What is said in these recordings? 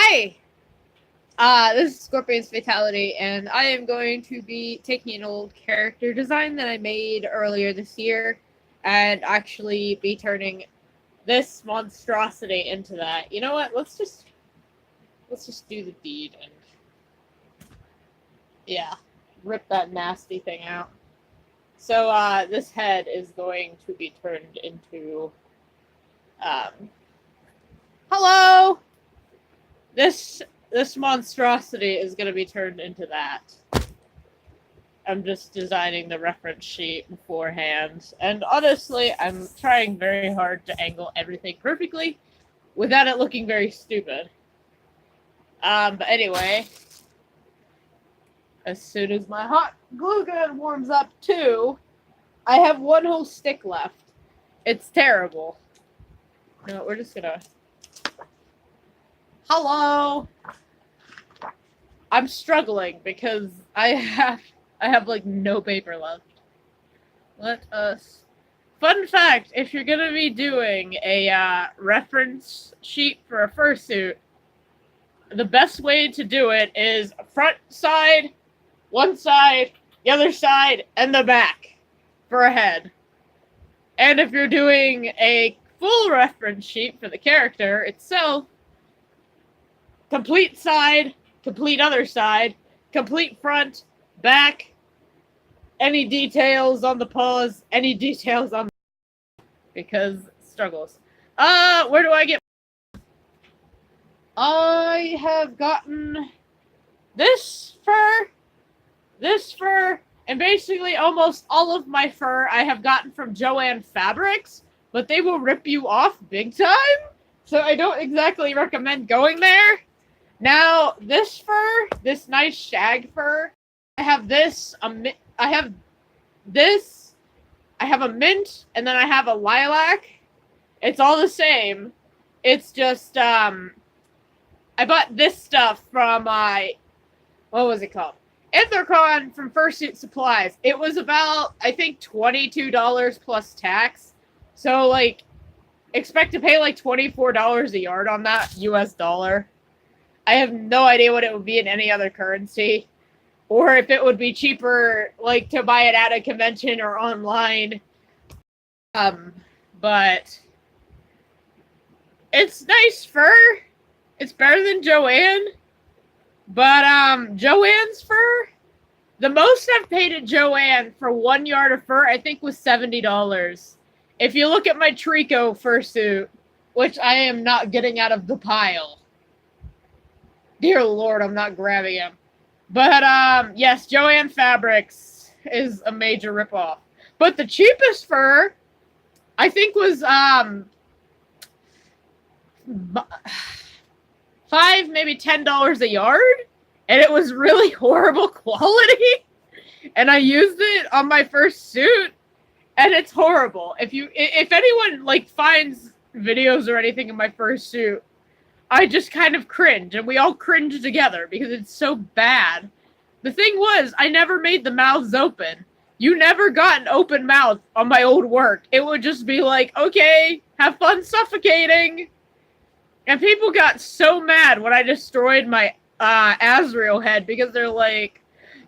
Hi! This is Scorpion's Fatality, and I am going to be taking an old character design that I made earlier this year and actually be turning this monstrosity into that. You know what? Let's just do the deed and yeah, rip that nasty thing out. So this head is going to be turned into hello. This monstrosity is going to be turned into that. I'm just designing the reference sheet beforehand. And honestly, I'm trying very hard to angle everything perfectly without it looking very stupid. But anyway, as soon as my hot glue gun warms up too, I have one whole stick left. It's terrible. No, we're just gonna... Hello! I'm struggling because I have like no paper left. Let us... Fun fact, if you're gonna be doing a reference sheet for a fursuit, the best way to do it is front side, one side, the other side, and the back for a head. And if you're doing a full reference sheet for the character itself, complete side, complete other side, complete front, back, any details on the paws, any details on the... because struggles. Where do I get... I have gotten this fur, and basically almost all of my fur I have gotten from Joann Fabrics, but they will rip you off big time, so I don't exactly recommend going there. Now, this fur, this nice shag fur, I have this, I have a mint, and then I have a lilac. It's all the same. It's just, I bought this stuff from what was it called? Anthrocon from Fursuit Supplies. It was about, I think, $22 plus tax. So, like, expect to pay like $24 a yard on that US dollar. I have no idea what it would be in any other currency. Or if it would be cheaper, like, to buy it at a convention or online. But it's nice fur. It's better than Joann. But, Joann's fur, the most I've paid at Joann for 1 yard of fur, I think, was $70. If you look at my Trico fursuit, which I am not getting out of the pile. Dear Lord, I'm not grabbing him. But, yes, Joann Fabrics is a major ripoff. But the cheapest fur, I think, was, $5, maybe $10 a yard. And it was really horrible quality. And I used it on my first suit. And it's horrible. If anyone, like, finds videos or anything in my first suit, I just kind of cringe, and we all cringe together because it's so bad. The thing was, I never made the mouths open. You never got an open mouth on my old work. It would just be like, okay, have fun suffocating. And people got so mad when I destroyed my Azrael head because they're like,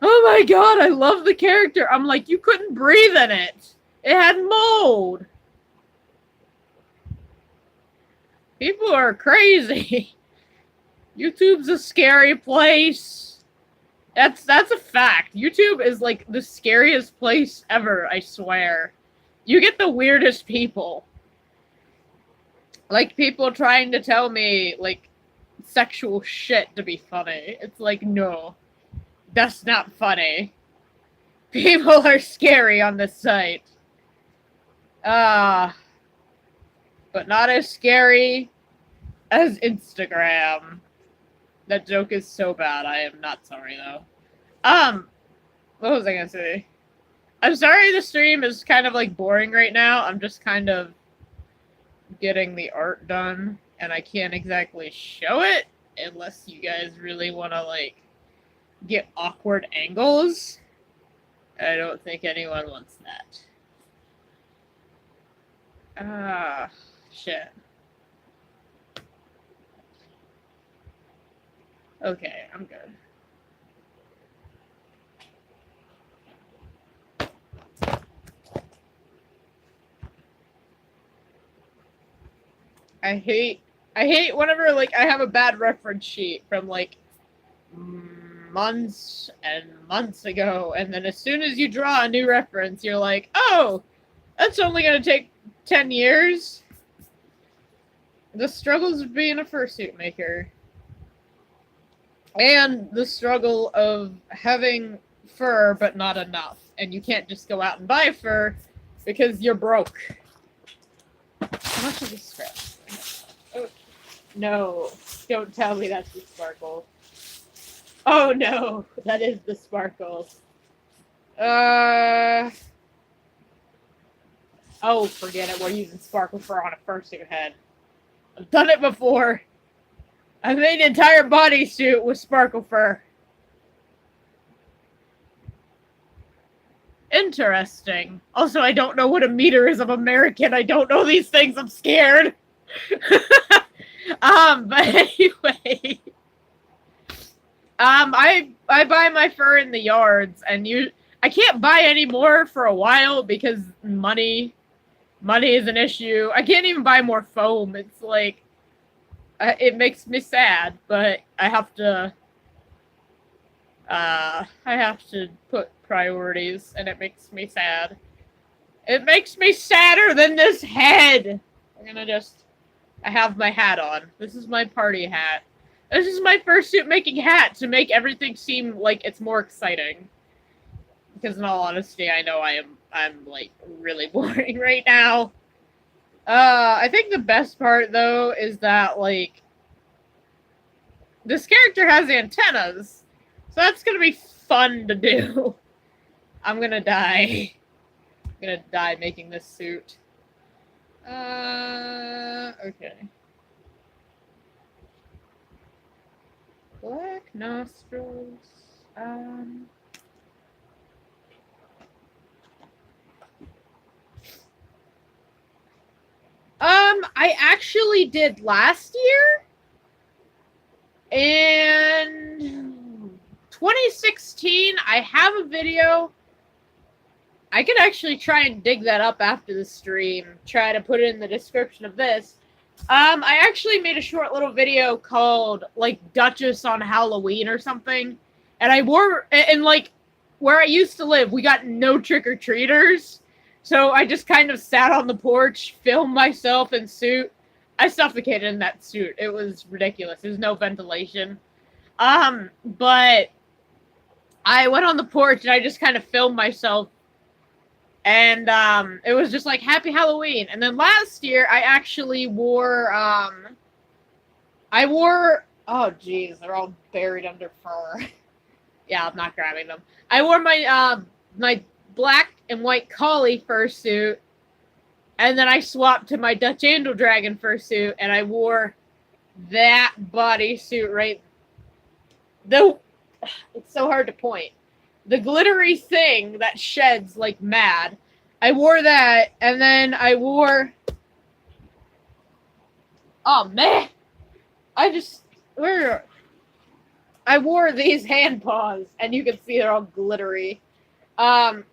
oh my god, I love the character. I'm like, you couldn't breathe in it. It had mold. People are crazy. YouTube's a scary place. That's a fact. YouTube is like the scariest place ever, I swear. You get the weirdest people. Like people trying to tell me like sexual shit to be funny. It's like, no. That's not funny. People are scary on this site. But not as scary as Instagram. That joke is so bad. I am not sorry, though. What was I gonna say? I'm sorry the stream is kind of, like, boring right now. I'm just kind of getting the art done, and I can't exactly show it unless you guys really want to, like, get awkward angles. I don't think anyone wants that. Shit. Okay, I'm good. I hate whenever like I have a bad reference sheet from like months and months ago, and then as soon as you draw a new reference, you're like, oh, that's only gonna take 10 years. The struggles of being a fursuit maker. And the struggle of having fur but not enough. And you can't just go out and buy fur because you're broke. How much is this scrap? Oh, no, don't tell me that's the sparkle. Oh no, that is the sparkle. Oh, forget it. We're using sparkle fur on a fursuit head. I've done it before. I made an entire bodysuit with sparkle fur. Interesting. Also, I don't know what a meter is of American. I don't know these things. I'm scared. But anyway. I buy my fur in the yards, and I can't buy any more for a while because money is an issue. I can't even buy more foam. It's like it makes me sad, but I have to put priorities, and it makes me sad. It makes me sadder than this head. I have my hat on. This is my party hat. This is my fursuit making hat to make everything seem like it's more exciting. Because in all honesty, I know I'm like really boring right now. I think the best part though is that like this character has antennas. So that's gonna be fun to do. I'm gonna die. I'm gonna die making this suit. Okay. Black nostrils. I actually did last year. In 2016, I have a video. I could actually try and dig that up after the stream. Try to put it in the description of this. I actually made a short little video called, like, Duchess on Halloween or something. And I wore, and, like, where I used to live, we got no trick-or-treaters. So I just kind of sat on the porch, filmed myself in suit. I suffocated in that suit. It was ridiculous. There's no ventilation. But I went on the porch and I just kind of filmed myself. And it was just like, Happy Halloween. And then last year, I actually wore, oh geez, they're all buried under fur. Yeah, I'm not grabbing them. I wore my, my black and white collie fursuit. And then I swapped to my Dutch Angel Dragon fursuit. And I wore that bodysuit right. Though, it's so hard to point. The glittery thing that sheds like mad. I wore that, and then I wore... Oh, man! I wore these hand paws, and you can see they're all glittery. And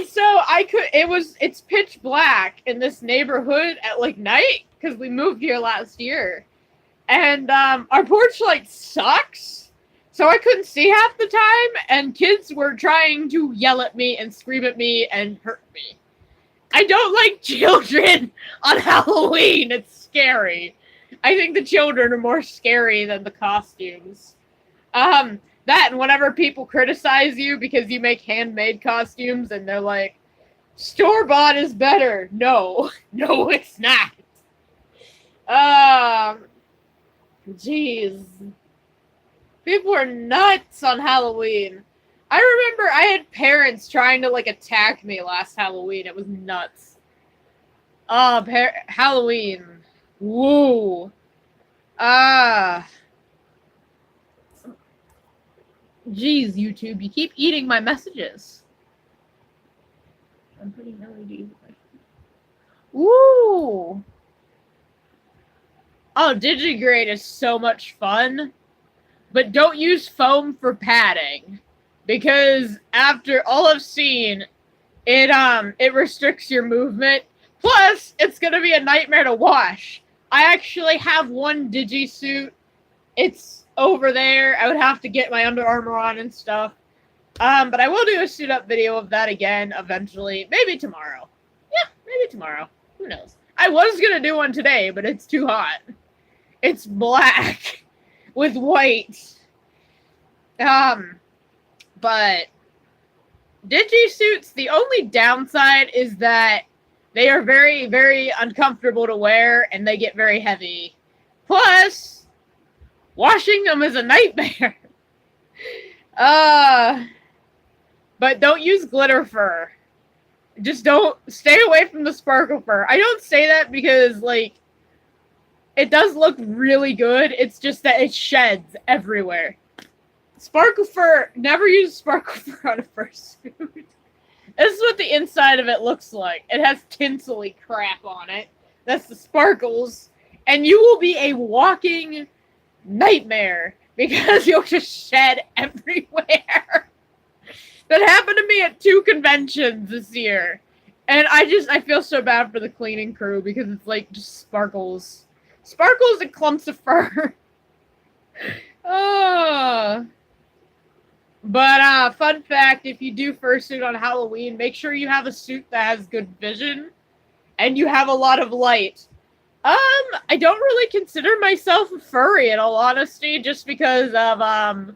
so it's pitch black in this neighborhood at, like, night, because we moved here last year. And, our porch light sucks. So I couldn't see half the time, and kids were trying to yell at me and scream at me and hurt me. I don't like children on Halloween. It's scary. I think the children are more scary than the costumes. That and whenever people criticize you because you make handmade costumes and they're like, store-bought is better. No, it's not. Jeez. People are nuts on Halloween. I remember I had parents trying to, like, attack me last Halloween. It was nuts. Halloween. Woo. Jeez, YouTube, you keep eating my messages. I'm putting LEDs. Woo. Oh, Digigrade is so much fun. but don't use foam for padding, because after all I've seen, it restricts your movement. Plus, it's gonna be a nightmare to wash. I actually have one digi-suit. It's over there. I would have to get my Under Armour on and stuff. But I will do a suit-up video of that again eventually. Maybe tomorrow. Yeah, maybe tomorrow. Who knows? I was gonna do one today, but it's too hot. It's black with white. But digi-suits, the only downside is that they are very, very uncomfortable to wear, and they get very heavy. Plus, washing them is a nightmare. But don't use glitter fur. Just don't, stay away from the sparkle fur. I don't say that because, like, it does look really good. It's just that it sheds everywhere. Sparkle fur, never use sparkle fur on a fursuit. This is what the inside of it looks like. It has tinsely crap on it. That's the sparkles. And you will be a walking nightmare because you'll just shed everywhere. That happened to me at 2 conventions this year. And I feel so bad for the cleaning crew because it's like just sparkles. Sparkles and clumps of fur. But fun fact, if you do fursuit on Halloween, make sure you have a suit that has good vision and you have a lot of light. I don't really consider myself a furry in all honesty, just because of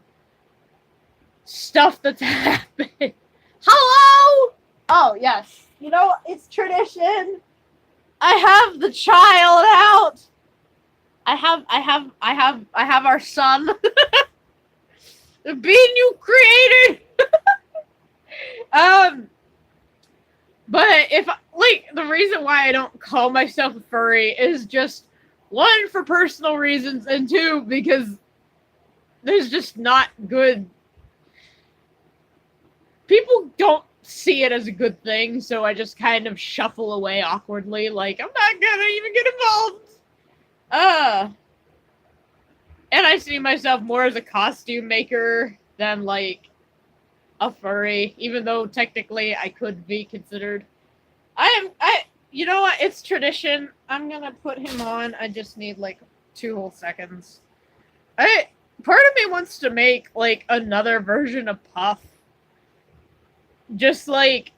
stuff that's happened. Hello? Oh, yes. You know, it's tradition. I have the child out. I have our son. The being you created. But if, like, the reason why I don't call myself a furry is just, 1, for personal reasons, and 2, because there's just not good. People don't see it as a good thing, so I just kind of shuffle away awkwardly, like, I'm not gonna even get involved. And I see myself more as a costume maker than, like, a furry, even though technically I could be considered. You know what? It's tradition. I'm gonna put him on. I just need, like, 2 whole seconds. Part of me wants to make, like, another version of Puff. Just, like,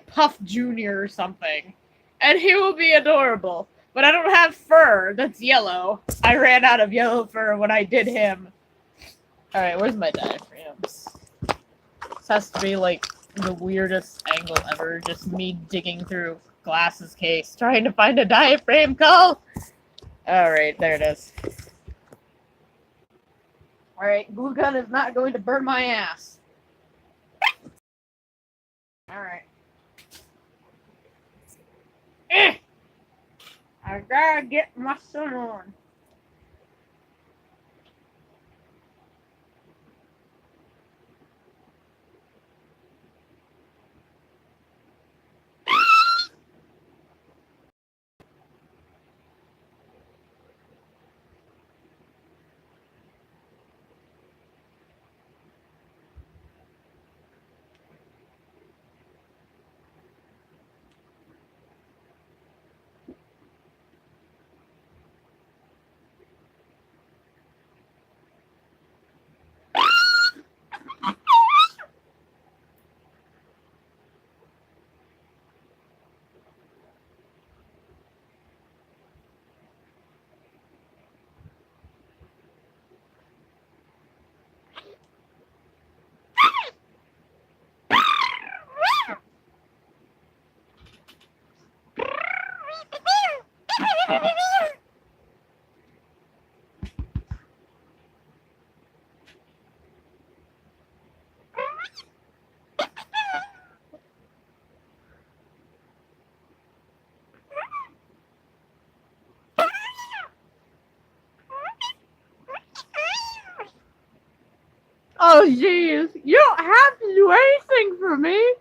Puff Jr. or something. And he will be adorable. But I don't have fur that's yellow. I ran out of yellow fur when I did him. Alright, where's my diaphragms? This has to be, like, the weirdest angle ever. Just me digging through Glass's case, trying to find a diaphragm call. Alright, there it is. Alright, glue gun is not going to burn my ass. Alright. I gotta get my son on. Oh, jeez. You don't have to do anything for me.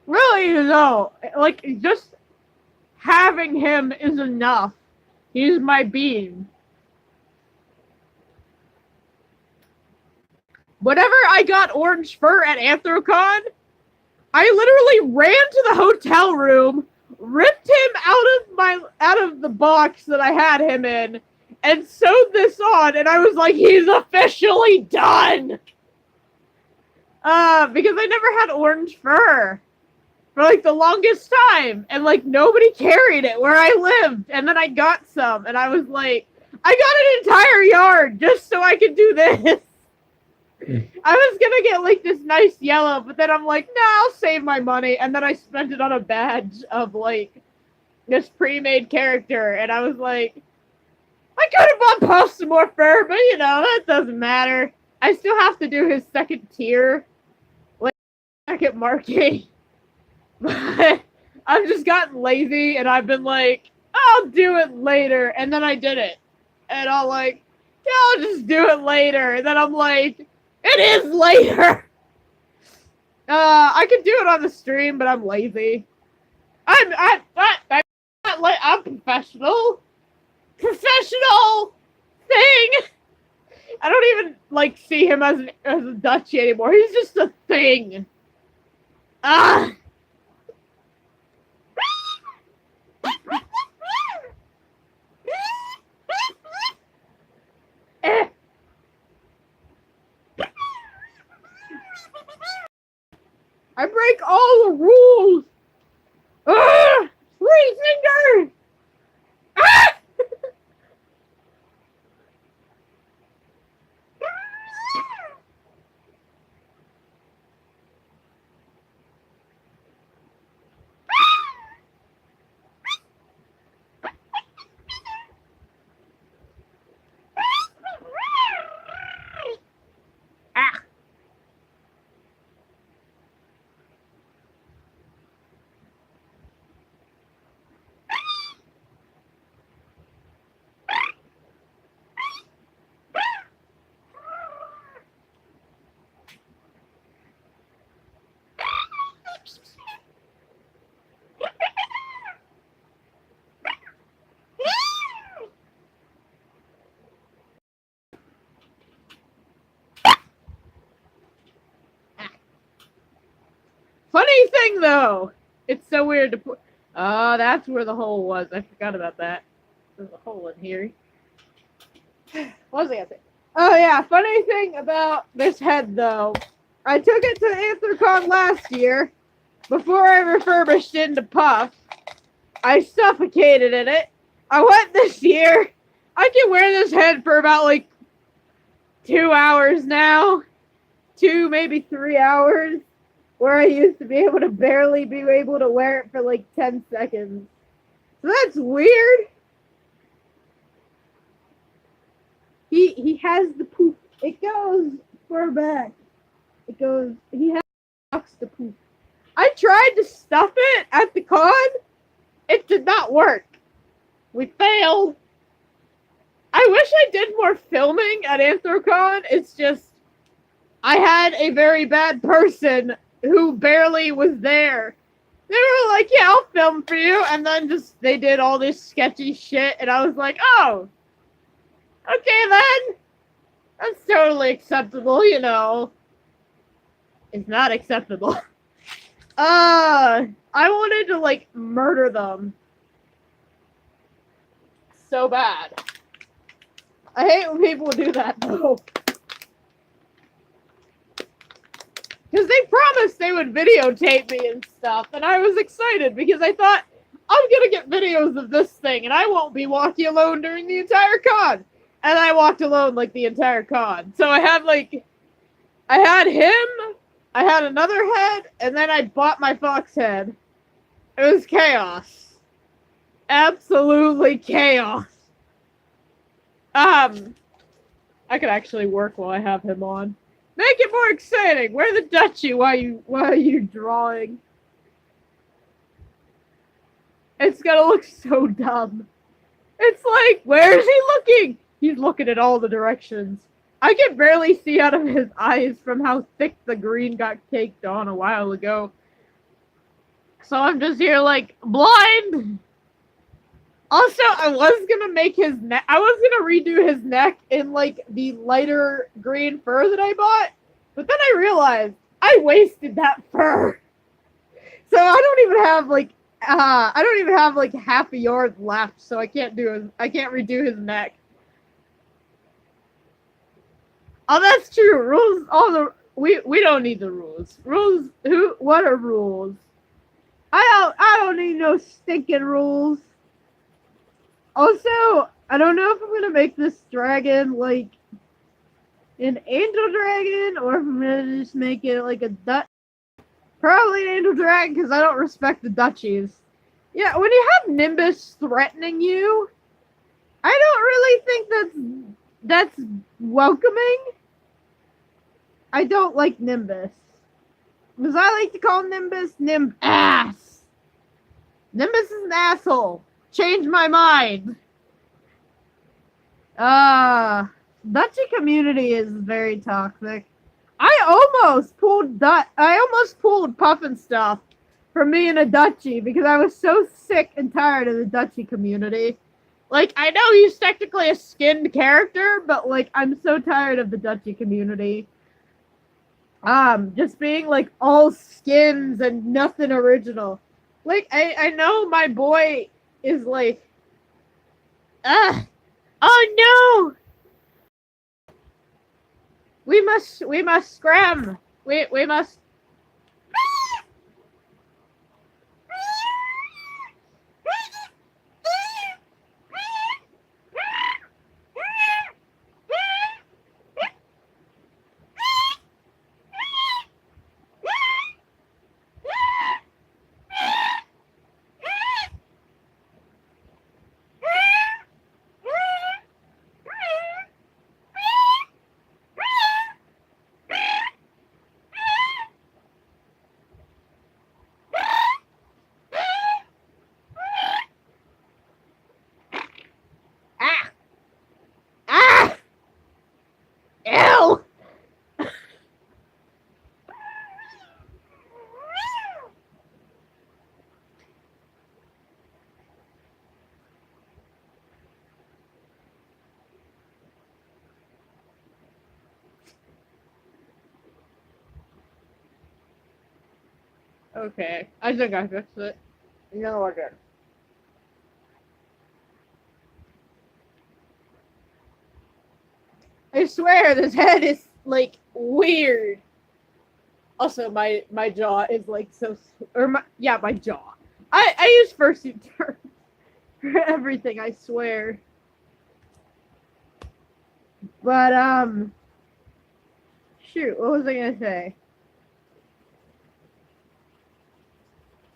Really, you don't. Like, just having him is enough. He's my being. Whenever I got orange fur at Anthrocon, I literally ran to the hotel room, ripped him out of the box that I had him in, and sewed this on, and I was like, he's officially done! Because I never had orange fur for, like, the longest time, and, like, nobody carried it where I lived, and then I got some, and I was like, I got an entire yard just so I could do this! I was gonna get, like, this nice yellow, but then I'm like, nah, I'll save my money, and then I spent it on a badge of, like, this pre-made character, and I was like, I could have bought Puff some more fur, but, you know, that doesn't matter. I still have to do his second tier, like, second marking. But I've just gotten lazy, and I've been like, I'll do it later, and then I did it. And I'm like, yeah, I'll just do it later. And then I'm like, it is later! I could do it on the stream, but I'm lazy. I'm professional. Professional thing! I don't even, like, see him as a Dutchie anymore. He's just a thing. Ah! I break all the rules! Ah! Three fingers! Ah! Funny thing, though, it's so weird to put. Oh, that's where the hole was. I forgot about that. There's a hole in here. What was I gonna say? Oh, yeah, funny thing about this head, though. I took it to Anthrocon last year. Before I refurbished it into Puff, I suffocated in it. I went this year. I can wear this head for about, like, 2 hours now. 2, maybe 3 hours. Where I used to be able to barely be able to wear it for like 10 seconds. So that's weird. He has the poof. It goes far back. It goes, he has the poof. I tried to stuff it at the con. It did not work. We failed. I wish I did more filming at Anthrocon. It's just, I had a very bad person who barely was there. They were like, yeah, I'll film for you. And then just, they did all this sketchy shit. And I was like, oh, okay then. That's totally acceptable, you know. It's not acceptable. I wanted to, like, murder them. So bad. I hate when people do that, though. Because they promised they would videotape me and stuff, and I was excited because I thought, I'm gonna get videos of this thing, and I won't be walking alone during the entire con. And I walked alone, like, the entire con. So I had, like, I had him, I had another head, and then I bought my fox head. It was chaos. Absolutely chaos. I could actually work while I have him on. Make it more exciting. Wear the Dutchie while you're drawing. It's gonna look so dumb. It's like, where is he looking? He's looking at all the directions. I can barely see out of his eyes from how thick the green got caked on a while ago. So I'm just here like, blind! Also, I was gonna make his neck, I was gonna redo his neck in like the lighter green fur that I bought. But then I realized I wasted that fur. So I don't even have like half a yard left, so I can't redo his neck. Oh, that's true. Rules, we don't need the rules. Rules, what are rules? I don't need no stinking rules. Also, I don't know if I'm gonna make this dragon like an angel dragon, or if I'm gonna just make it like a Dutch. Probably an angel dragon, because I don't respect the duchies. Yeah, when you have Nimbus threatening you, I don't really think that's welcoming. I don't like Nimbus. Because I like to call Nimbus ass. Nimbus is an asshole. Change my mind. Duchy community is very toxic. I almost pulled Puff and Stuff from me in a duchy because I was so sick and tired of the duchy community. Like, I know he's technically a skinned character, but like I'm so tired of the duchy community. Just being like all skins and nothing original. Like I know my boy is like, oh no! We must scram. We must. Ew! Okay, I think I fixed it. No, I did. I swear, this head is like weird. Also, my jaw is like so, my jaw. I use fursuit terms for everything. I swear. But shoot, what was I gonna say?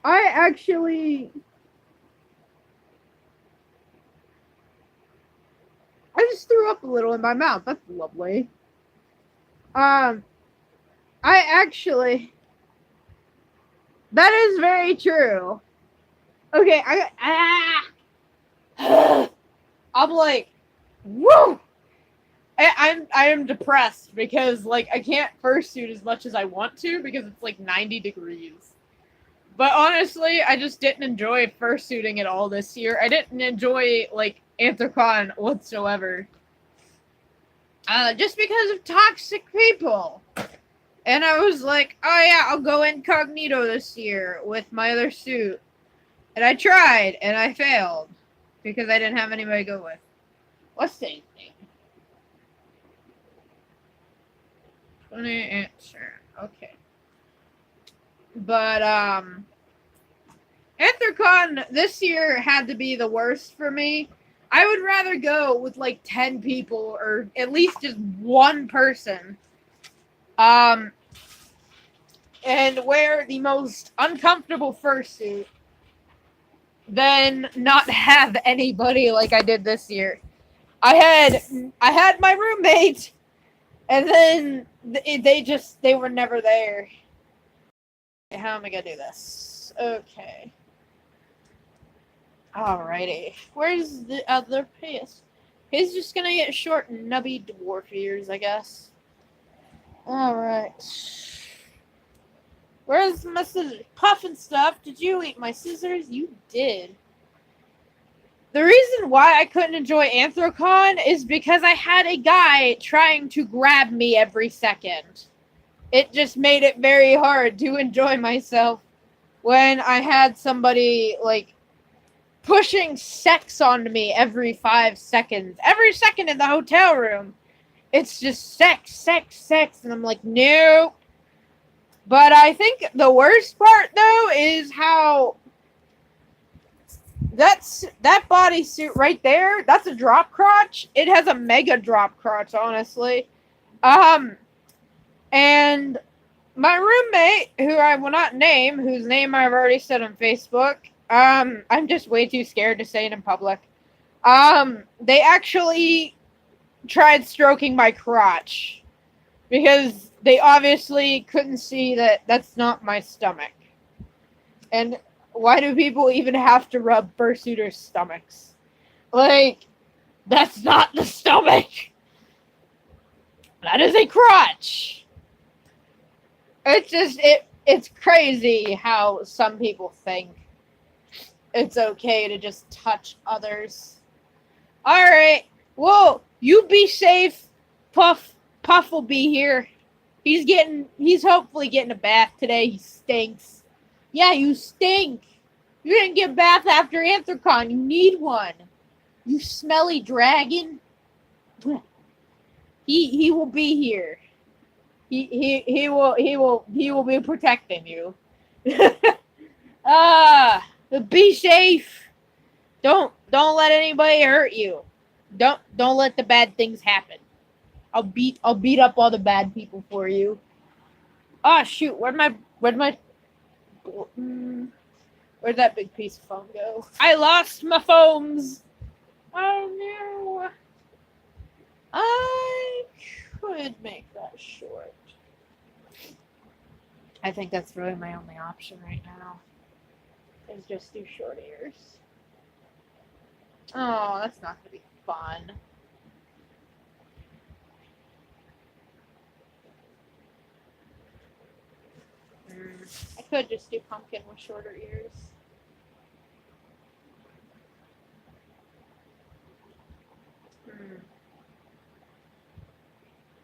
I just threw up a little in my mouth. That's lovely. That is very true. Okay, I'm like, woo! I am depressed because like I can't fursuit as much as I want to because it's like 90 degrees. But honestly, I just didn't enjoy fursuiting at all this year. I didn't enjoy like Anthrocon whatsoever. Just because of toxic people. And I was like, oh yeah, I'll go incognito this year with my other suit. And I tried, and I failed. Because I didn't have anybody to go with. What's the name? 20 answer. Okay. But, Anthrocon this year had to be the worst for me. I would rather go with like 10 people or at least just one person. And wear the most uncomfortable fursuit than not have anybody like I did this year. I had my roommate, and then they were never there. How am I gonna do this? Okay. Alrighty. Where's the other piece? He's just gonna get short and nubby dwarf ears, I guess. Alright. Where's my scissors? Puff and Stuff, did you eat my scissors? You did. The reason why I couldn't enjoy Anthrocon is because I had a guy trying to grab me every second. it just made it very hard to enjoy myself when I had somebody like pushing sex onto me every 5 seconds. Every second in the hotel room, it's just sex, sex, sex. And I'm like, no. But I think the worst part, though, is how that bodysuit right there, that's a drop crotch. It has a mega drop crotch, honestly. And my roommate, who I will not name, whose name I've already said on Facebook, I'm just way too scared to say it in public. They actually tried stroking my crotch because they obviously couldn't see that that's not my stomach. And why do people even have to rub fursuiters' stomachs? Like, that's not the stomach. That is a crotch. It's crazy how some people think it's okay to just touch others. Alright, well, you be safe. Puff will be here. He's hopefully getting a bath today. He stinks. Yeah, you stink. You didn't get a bath after Anthrocon. You need one. You smelly dragon. He will be here. He will be protecting you. Be safe. Don't let anybody hurt you. Don't let the bad things happen. I'll beat up all the bad people for you. Oh shoot, where'd that big piece of foam go? I lost my foams. Oh no. I could make that short. I think that's really my only option right now. Is just do short ears. Oh, that's not gonna be fun. I could just do pumpkin with shorter ears.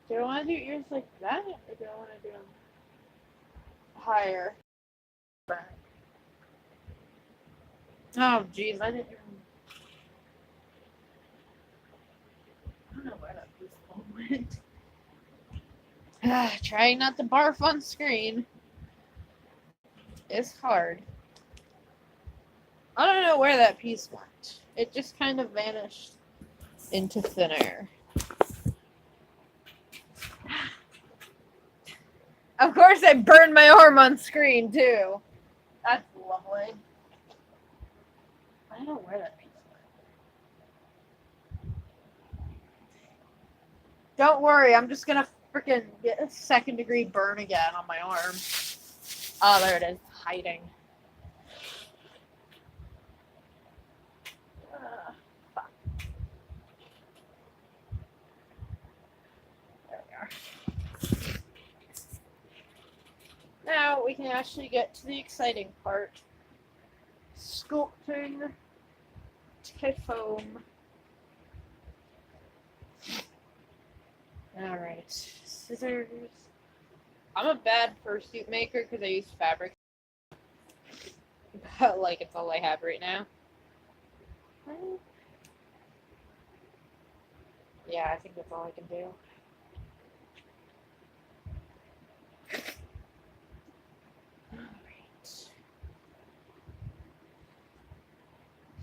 Do I want to do ears like that, or do I want to do them higher? Oh, jeez, I didn't even... I don't know where that piece went. Trying not to barf on screen. It's hard. I don't know where that piece went. It just kind of vanished into thin air. Of course, I burned my arm on screen, too. That's lovely. I don't know where that piece went. Don't worry, I'm just gonna freaking get a 2nd-degree burn again on my arm. Oh, there it is, hiding. Fuck. There we are. Now we can actually get to the exciting part. Sculpting foam. Alright, scissors. I'm a bad fursuit maker because I use fabric. But, like, it's all I have right now. Yeah, I think that's all I can do. Alright.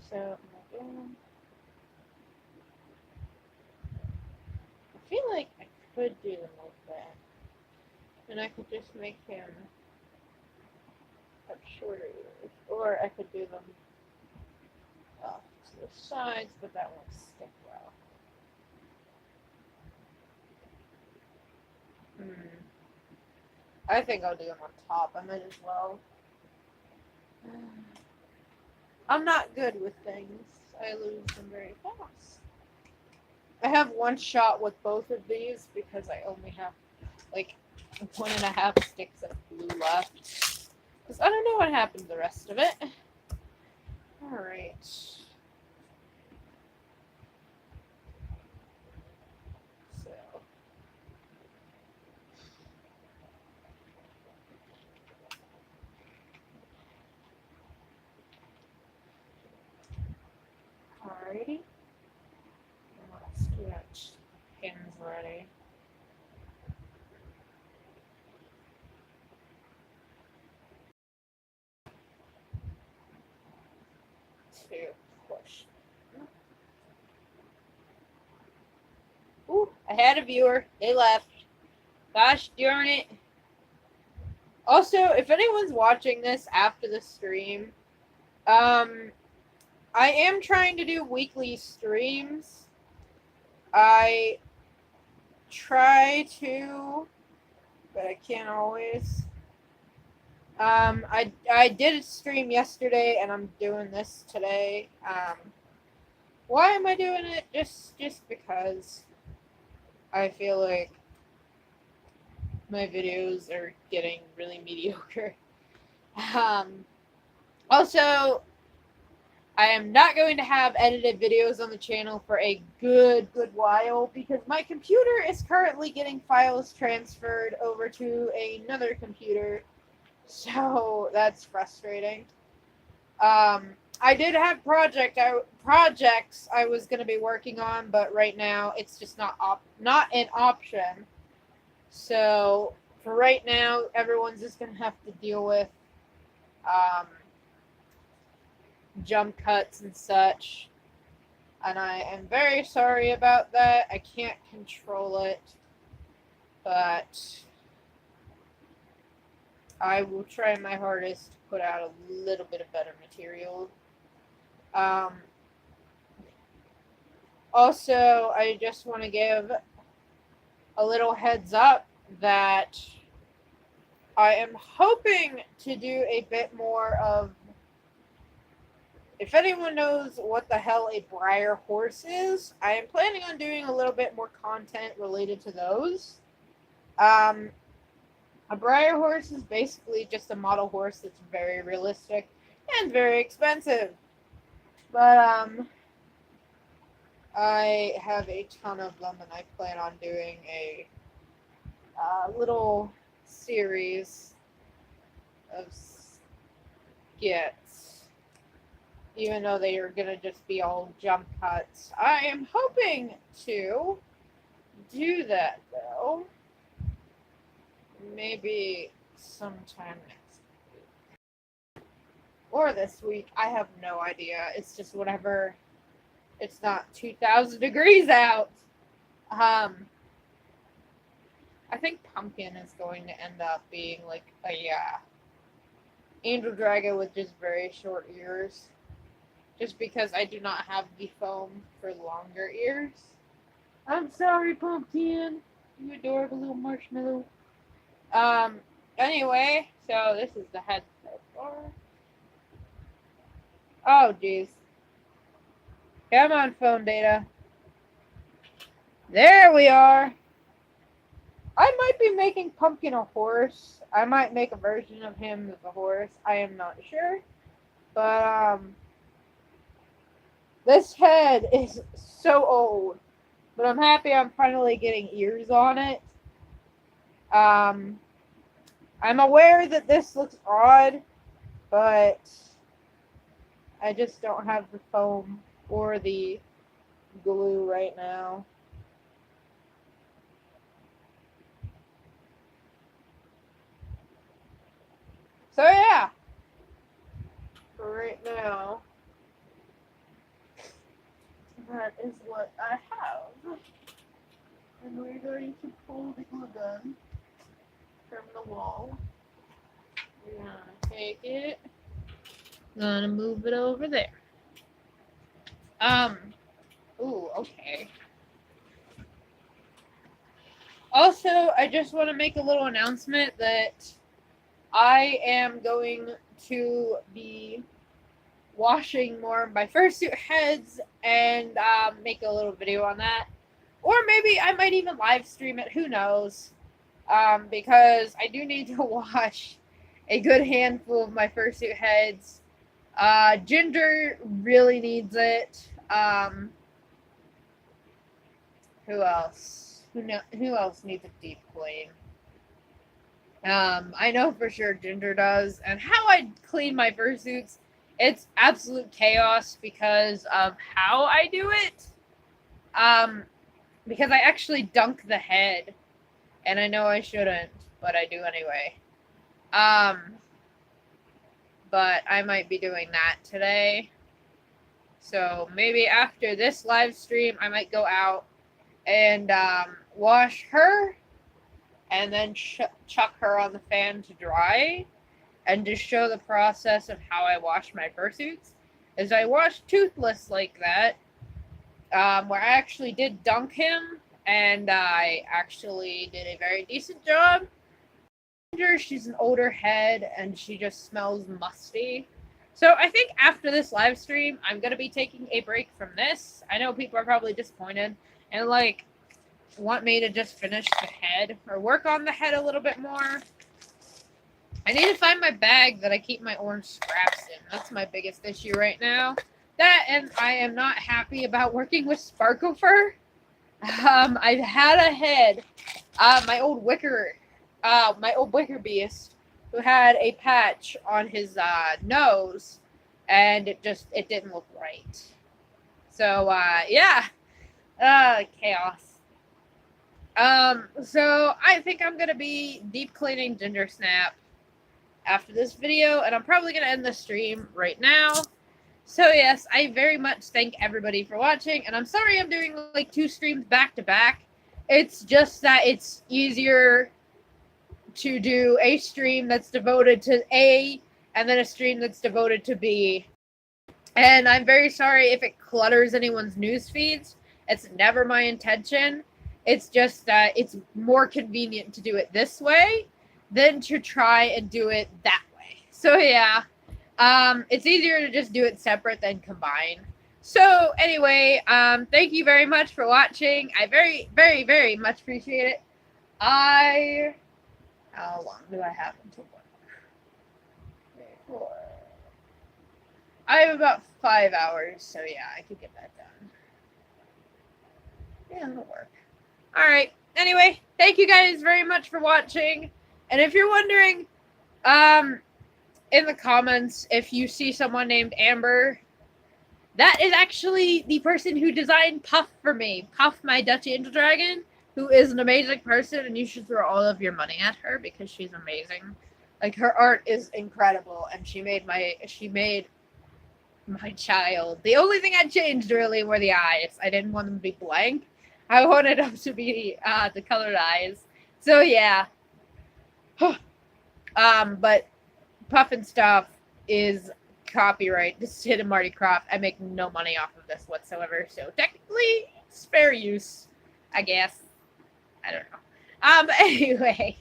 So, I feel like I could do them like that. And I could just make him have shorter ears. Or I could do them off to the sides, but that won't stick well. I think I'll do them on top. I might as well. I'm not good with things. I lose them very fast. I have one shot with both of these because I only have like 1.5 sticks of glue left. Because I don't know what happened to the rest of it. Alright. So. ready. To push. Ooh, I had a viewer. They left. Gosh darn it. Also, if anyone's watching this after the stream, I am trying to do weekly streams. I try to, but I can't always. I did a stream yesterday, and I'm doing this today. Why am I doing it? Just because I feel like my videos are getting really mediocre. Also, I am not going to have edited videos on the channel for a good while because my computer is currently getting files transferred over to another computer. So that's frustrating. I did have projects I was going to be working on, but right now it's just not an option. So for right now, everyone's just going to have to deal with jump cuts and such. And I am very sorry about that. I can't control it, but I will try my hardest to put out a little bit of better material. Also, I just want to give a little heads up that I am hoping to do a bit more of, if anyone knows what the hell a briar horse is, I am planning on doing a little bit more content related to those. A briar horse is basically just a model horse that's very realistic and very expensive. But I have a ton of them, and I plan on doing a little series of skits, even though they are gonna just be all jump cuts. I am hoping to do that though, maybe sometime next week or this week. I have no idea. It's just whatever. It's not 2,000 degrees out. I think Pumpkin is going to end up being like a angel dragon with just very short ears. Just because I do not have the foam for longer ears. I'm sorry, Pumpkin. You adorable little marshmallow. Anyway, so this is the head so far. Oh, jeez. Come on, phone data. There we are. I might be making Pumpkin a horse. I might make a version of him as a horse. I am not sure. But, this head is so old. But I'm happy I'm finally getting ears on it. I'm aware that this looks odd, but I just don't have the foam or the glue right now. So yeah, for right now, that is what I have. And we're going to pull the glue gun from the wall. We're gonna take it, gonna move it over there. Ooh, okay. Also, I just want to make a little announcement that I am going to be washing more of my fursuit heads and make a little video on that. Or maybe I might even live stream it, who knows. Because I do need to wash a good handful of my fursuit heads. Ginger really needs it. Who else? Who else needs a deep clean? I know for sure Ginger does. And how I clean my fursuits, it's absolute chaos because of how I do it. because I actually dunk the head, and I know I shouldn't, but I do anyway. But I might be doing that today. So maybe after this live stream, I might go out and wash her, and then chuck her on the fan to dry, and just show the process of how I wash my fursuits. Is I wash Toothless like that, where I actually did dunk him, and I actually did a very decent job. She's an older head, and she just smells musty. So I think after this live stream, I'm going to be taking a break from this. I know people are probably disappointed and, like, want me to just finish the head or work on the head a little bit more. I need to find my bag that I keep my orange scraps in. That's my biggest issue right now. That, and I am not happy about working with Sparkle Fur. I've had a head, my old wicker beast, who had a patch on his nose, and it didn't look right. So yeah, chaos. So I think I'm gonna be deep cleaning Ginger Snap after this video, and I'm probably gonna end the stream right now. So yes, I very much thank everybody for watching, and I'm sorry I'm doing like 2 streams back to back. It's just that it's easier to do a stream that's devoted to A, and then a stream that's devoted to B. And I'm very sorry if it clutters anyone's news feeds. It's never my intention. It's just that it's more convenient to do it this way than to try and do it that way. So yeah, it's easier to just do it separate than combine. So anyway, thank you very much for watching. I very, very, very much appreciate it. How long do I have until work? 3, 4. I have about 5 hours, so yeah, I could get that done. Yeah, it'll work. Alright, anyway, thank you guys very much for watching. And if you're wondering, in the comments, if you see someone named Amber, that is actually the person who designed Puff for me. Puff, my Dutch Angel Dragon, who is an amazing person, and you should throw all of your money at her because she's amazing. Like, her art is incredible, and she made my child. The only thing I changed really were the eyes. I didn't want them to be blank. I wanted them to be the colored eyes. So yeah. But Puff and Stuff is copyright. This is Hidden Marty Croft. I make no money off of this whatsoever, so technically it's fair use, I guess. I don't know. But anyway,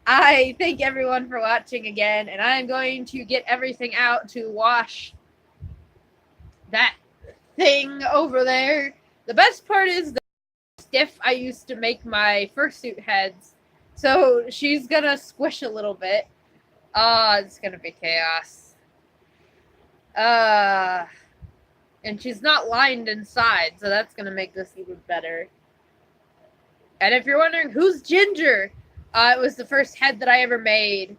I thank everyone for watching again, and I'm going to get everything out to wash that thing over there. The best part is the stiff I used to make my fursuit heads, so she's gonna squish a little bit. It's gonna be chaos. And she's not lined inside, so that's gonna make this even better. And if you're wondering who's Ginger, it was the first head that I ever made,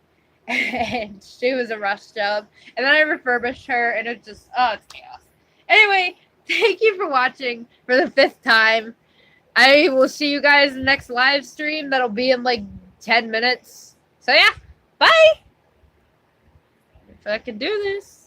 and she was a rush job, and then I refurbished her, and it's just, it's chaos. Anyway, thank you for watching for the 5th time. I will see you guys in the next live stream. That'll be in like 10 minutes. So yeah, bye! If I can do this.